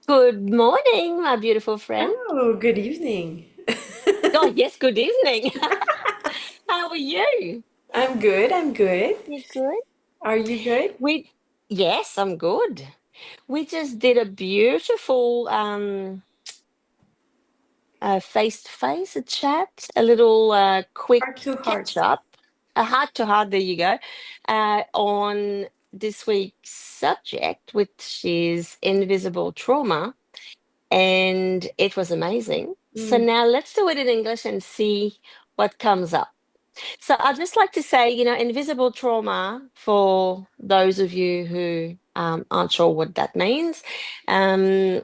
Good morning, my beautiful friend. Oh, good evening. Oh, yes, good evening. How are you? I'm good. I'm good. You good? Are you good? We, yes, I'm good. We just did a beautiful face-to-face, a chat, a little Heart quick to catch heart. up, a heart to heart, there you go, on this week's subject, which is invisible trauma. And it was amazing. So Mm, now let's do it in English and see what comes up. So I'd just like to say, invisible trauma, for those of you who aren't sure what that means, um,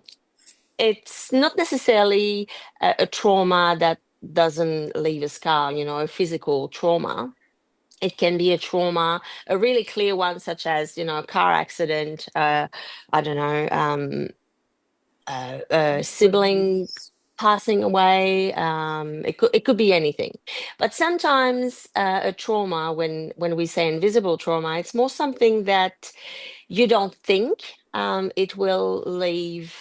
it's not necessarily a trauma that doesn't leave a scar, a physical trauma. It can be a trauma, a really clear one, such as, a car accident, I don't know, could be. sibling passing away. It could be anything, but sometimes a trauma, when we say invisible trauma, it's more something that you don't think it will leave.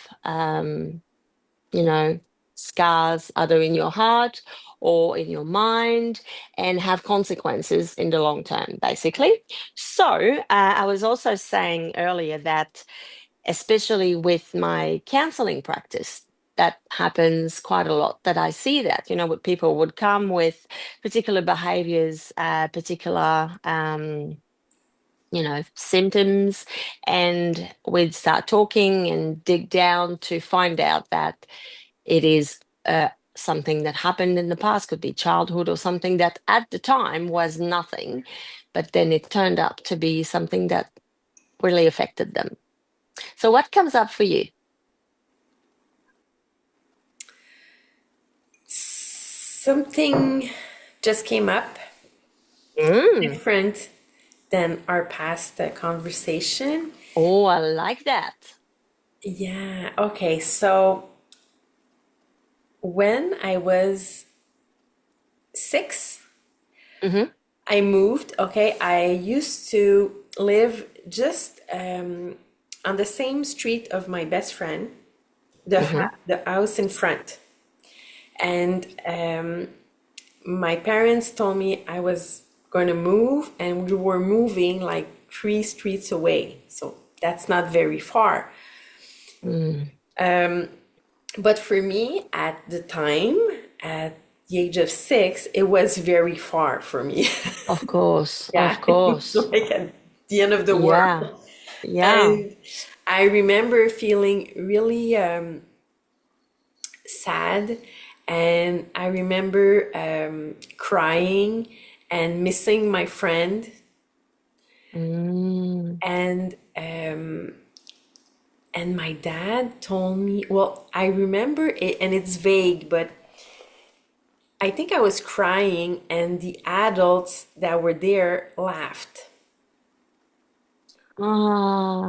You know, Scars either in your heart or in your mind, and have consequences in the long term, basically. So I was also saying earlier that, especially with my counseling practice, that happens quite a lot, that I see that, what people would come with particular behaviors, particular, symptoms, and we'd start talking and dig down to find out that it is something that happened in the past, could be childhood, or something that at the time was nothing, but then it turned up to be something that really affected them. So, what comes up for you? Something just came up Mm. different than our past conversation. Oh, I like that. Yeah. Okay. So when I was 6, Hmm. I moved. Okay. I used to live just on the same street of my best friend, Hmm. the house in front. And my parents told me I was going to move, and we were moving like 3 streets away. So that's not very far. Mm. But for me at the time, at the age of 6, it was very far for me. Of course, Yeah, of it was course. like at the end of the Yeah, world. yeah. And I remember feeling really sad, and I remember crying and missing my friend. Mm. And my dad told me, well, I remember it, and it's vague, but I think I was crying, and the adults that were there laughed.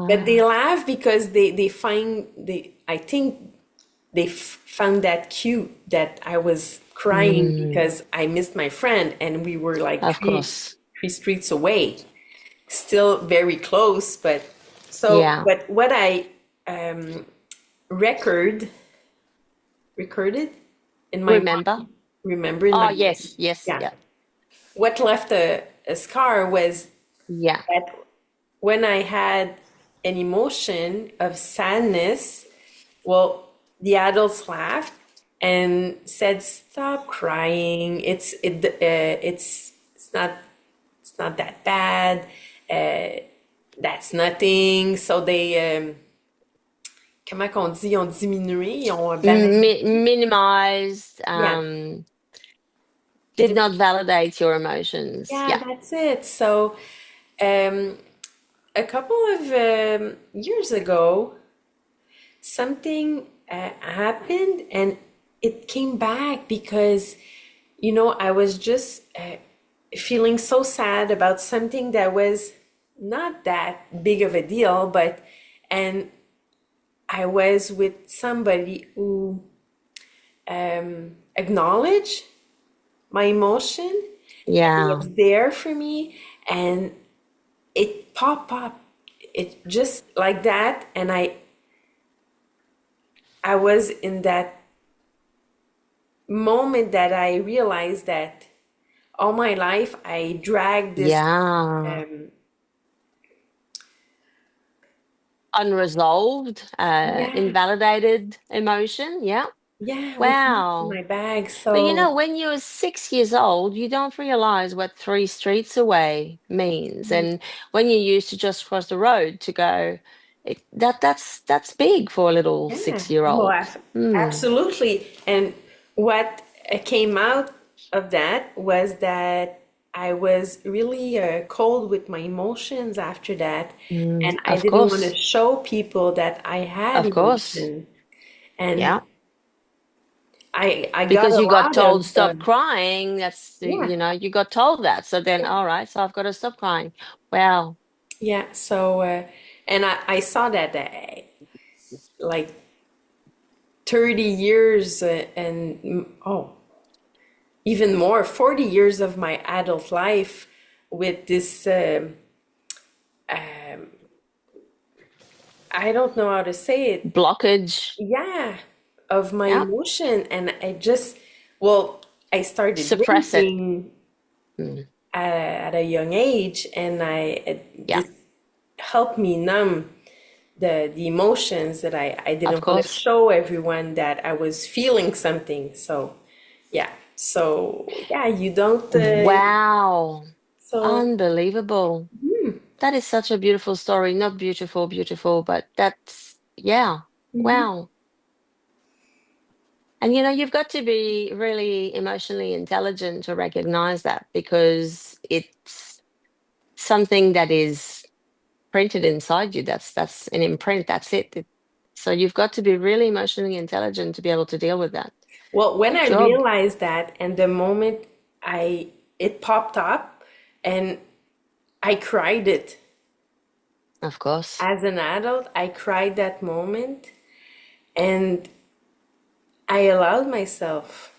But they Ah. laughed because they find they I think they found that cute that I was crying Mm. because I missed my friend, and we were like Of course. three streets away, still very close. But Yeah. what I um, record recorded in my Remember? mind, remember in my Oh, mind, yes, yes, yeah. yeah, What left a scar was yeah. that when I had an emotion of sadness, well, the adults laughed and said, "Stop crying. It's not that bad. That's nothing." So they comment qu'on dit, ils ont diminué, ils ont banalisé. Minimized, Yeah, did not validate your emotions. yeah, Yeah. that's it. So um, a couple of years ago, something happened, and it came back because I was just feeling so sad about something that was not that big of a deal, but and I was with somebody who acknowledged my emotion and Yeah. was there for me, and it popped up, it just like that, and I was in that moment that I realized that all my life I dragged this Yeah. um Unresolved, yeah, invalidated emotion. Yeah. yeah, with me in Wow. my bag. But you know, So when you're 6 years old, you don't realize what 3 streets away means. And when you used to just cross the road to go, that's big for a little yeah, 6 year oh, old. Hmm. absolutely. And what came out of that was that I was really cold with my emotions after that, and I Of didn't want to course. show people that I had Of course. emotion. And Yeah. I got Because a you got lot told of stop crying. That's, yeah, you got told that. So then, yeah, all right, so I've got to stop crying. Wow. yeah. So and I saw that like 30 years and oh, even more, 40 years of my adult life with this I don't know how to say it. Blockage. Yeah, of my Yeah. emotion. And I just, well, I started Suppress it. drinking Mm. at a young age, and Yeah. this helped me numb the emotions that I Of didn't want to course. show everyone that I was feeling something. So yeah, so yeah, you don't Wow. so Unbelievable. That is such a beautiful story. Not beautiful, beautiful, but that's, yeah. mhm. Wow. And you've got to be really emotionally intelligent to recognize that, because it's something that is printed inside you. That's an imprint. That's it. So you've got to be really emotionally intelligent to be able to deal with that. Well, when Good I job. realized that, and the moment I it popped up, and I cried it Of course. as an adult, I cried that moment, and I allowed myself.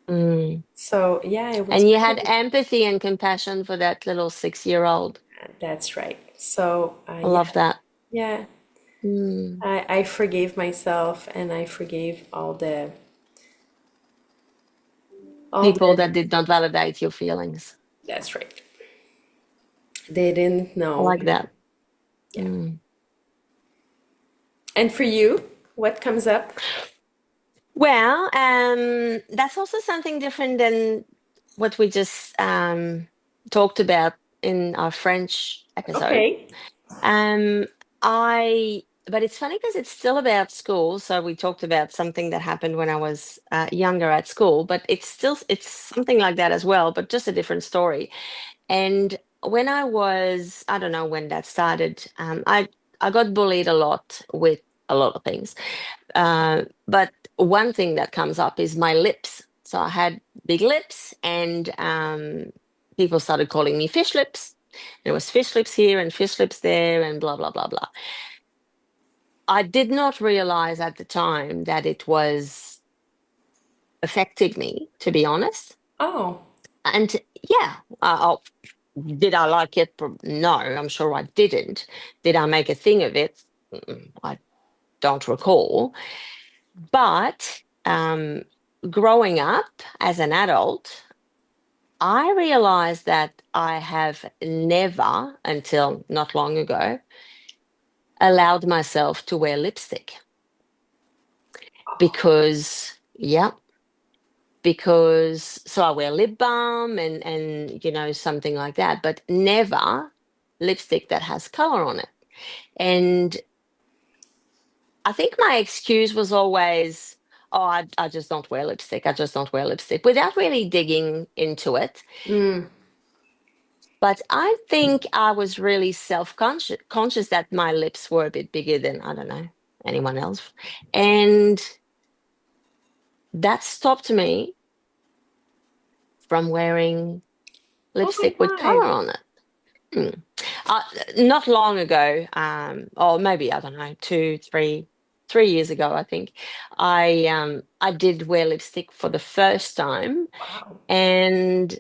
Mm. So yeah, it was And you had pretty. empathy and compassion for that little 6-year-old. That's right. So I love yeah, that. yeah, Mm. I forgave myself, and I forgave all People the. that did not validate your feelings. That's right. They didn't I know. like that. Yeah. Mm. And for you, what comes up? Well, that's also something different than what we just talked about in our French episode. Okay. Um, but it's funny because it's still about school. So we talked about something that happened when I was younger at school, but it's something like that as well, but just a different story. And when I don't know when that started. I got bullied a lot with a lot of things. But one thing that comes up is my lips. So I had big lips, and people started calling me fish lips. There was fish lips here and fish lips there, and blah blah blah blah. I did not realize at the time that it was affecting me, to be honest. Oh. And yeah, did I like it? No, I'm sure I didn't. Did I make a thing of it? I don't recall. But growing up as an adult, I realized that I have never, until not long ago, allowed myself to wear lipstick because, yeah, because so I wear lip balm and something like that, but never lipstick that has color on it. And I think my excuse was always, oh, I just don't wear lipstick. I just don't wear lipstick without really digging into it. Mm. But I think I was really conscious that my lips were a bit bigger than, I don't know, anyone else. And that stopped me from wearing Oh my lipstick with color God. on it. Hmm. Uh, Not long ago, or maybe, I don't know, 3 years ago, I think, I did wear lipstick for the first time, Wow. and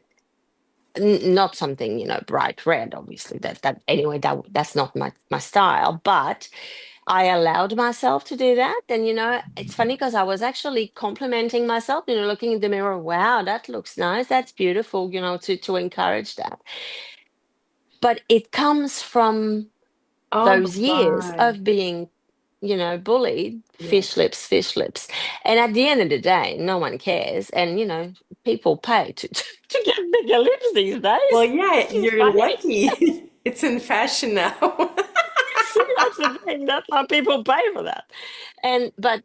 not something bright red, obviously. That anyway, that's not my style, but I allowed myself to do that. And, it's funny because I was actually complimenting myself, looking in the mirror, wow, that looks nice. That's beautiful, to encourage that. But it comes from Oh my those years God. of being, bullied, Yeah. fish lips. And at the end of the day, no one cares. And, people pay to, to get bigger lips these Well, days, yeah, which is you're funny. lucky. It's in fashion now. See, that's the thing. That's why people pay for that. But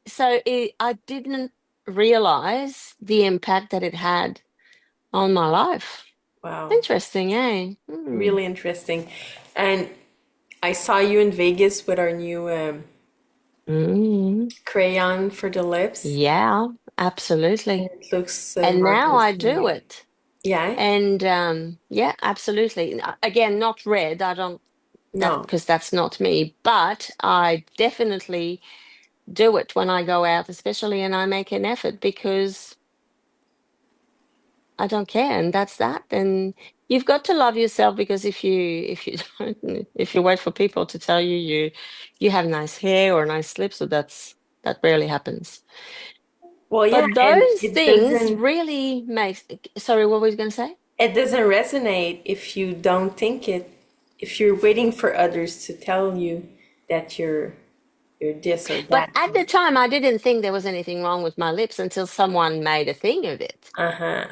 so I didn't realize the impact that it had on my life. Wow, Interesting, eh? Hmm. really interesting. And I saw you in Vegas with our new Mm. crayon for the lips. Yeah, And absolutely. it looks And now marvelous I on do you. it. Yeah? And yeah, absolutely. Again, not red. I don't that No. because that's not me, but I definitely do it when I go out, especially, and I make an effort because I don't care, and that's that. And you've got to love yourself because if you don't, if you wait for people to tell you have nice hair or nice lips, so that rarely happens. Well, yeah, But and those things really makes. Sorry, what were you going to say? it doesn't resonate if you don't think it, if you're waiting for others to tell you that you're this or But that. at the time, I didn't think there was anything wrong with my lips until someone made a thing of it. Uh-huh.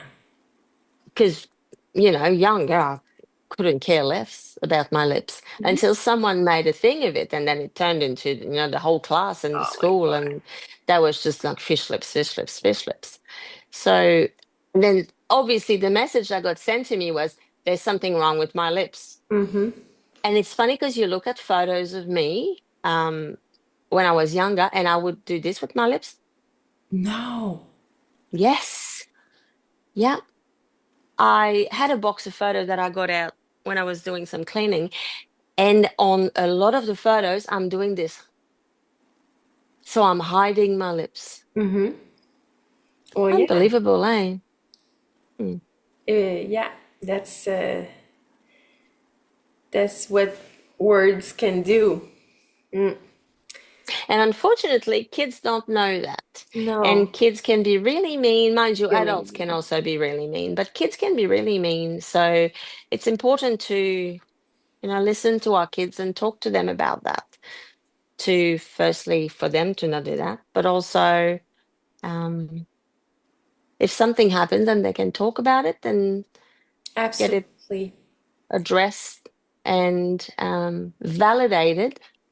Because, younger, I couldn't care less about my lips until someone made a thing of it. And then it turned into, the whole class and the Oh my school. God. And that was just like fish lips, fish lips, fish lips. So then obviously the message that got sent to me was there's something wrong with my lips. Mm-hmm. And it's funny because you look at photos of me when I was younger and I would do this with my lips. No. Yes. Yeah. I had a box of photos that I got out when I was doing some cleaning. And on a lot of the photos, I'm doing this. So I'm hiding my lips. Mm-hmm. Well, yeah. Unbelievable, eh? Hmm. Yeah, that's what words can do. Mm. And unfortunately, kids don't know that. And No, kids can be really mean. Mind you, really. adults can also be really mean, but kids can be really mean. So it's important to, listen to our kids and talk to them about that. To firstly, for them to not do that, but also um, if something happens and they can talk about it and get it Absolutely. addressed and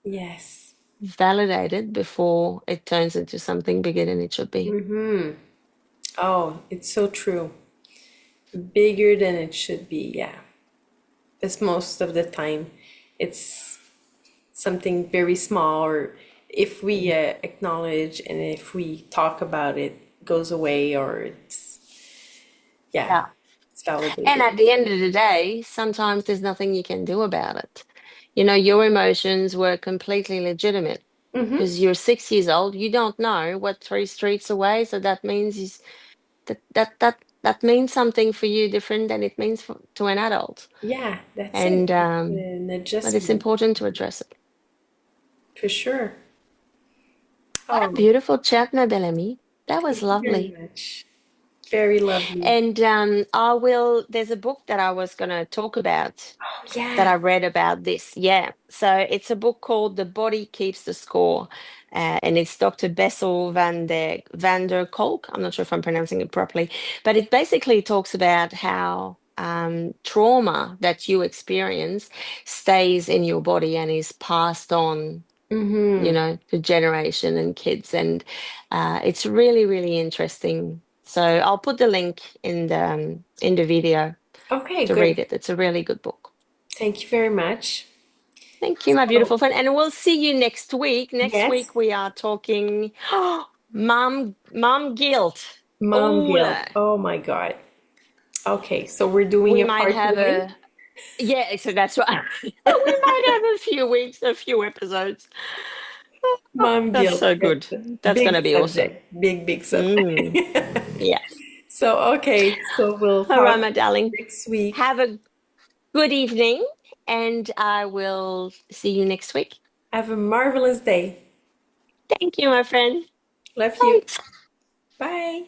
Yes. validated before it turns into something bigger than it should be. Mm-hmm. Oh, it's so true. Bigger than it should be, yeah. Because most of the time it's something very small, or if we acknowledge and if we talk about it, goes away, or yeah, Yeah. it's And validated. at the end of the day, sometimes there's nothing you can do about it. Your emotions were completely legitimate Mm-hmm. because you're 6 years old. You don't know what 3 streets away. So that means that means something for you different than it means to an adult. Yeah, that's it. And It's an but it's adjustment important to address it. for sure. What a Oh, beautiful chat, my Bellamy. That was thank you very lovely. much. Very lovely. And there's a book that I was going to talk about Oh, that yeah. I read about this. Yeah. So it's a book called The Body Keeps the Score. And it's Dr. Bessel van der Kolk. I'm not sure if I'm pronouncing it properly, but it basically talks about how trauma that you experience stays in your body and is passed on, Mm-hmm. to generation and kids. And it's really, really interesting. So I'll put the link in the video Okay, to good. read it. It's a really good book. Thank you very much. Thank you, my So, beautiful friend. And we'll see you next week. Next yes, week we are talking mom guilt. mom Oh, guilt. Oh my God. Okay, so we're doing we a might part have three. yeah, so that's right. We might have a few weeks, a few episodes. Oh, Mom that's guilt. so good. That's a That's going to big be awesome. subject. Big, big subject. Mm, yeah. So, okay, so we'll All right, talk my darling. next week. Have a good evening, and I will see you next week. Have a marvelous day. Thank you, my friend. Love you. Thanks. Bye.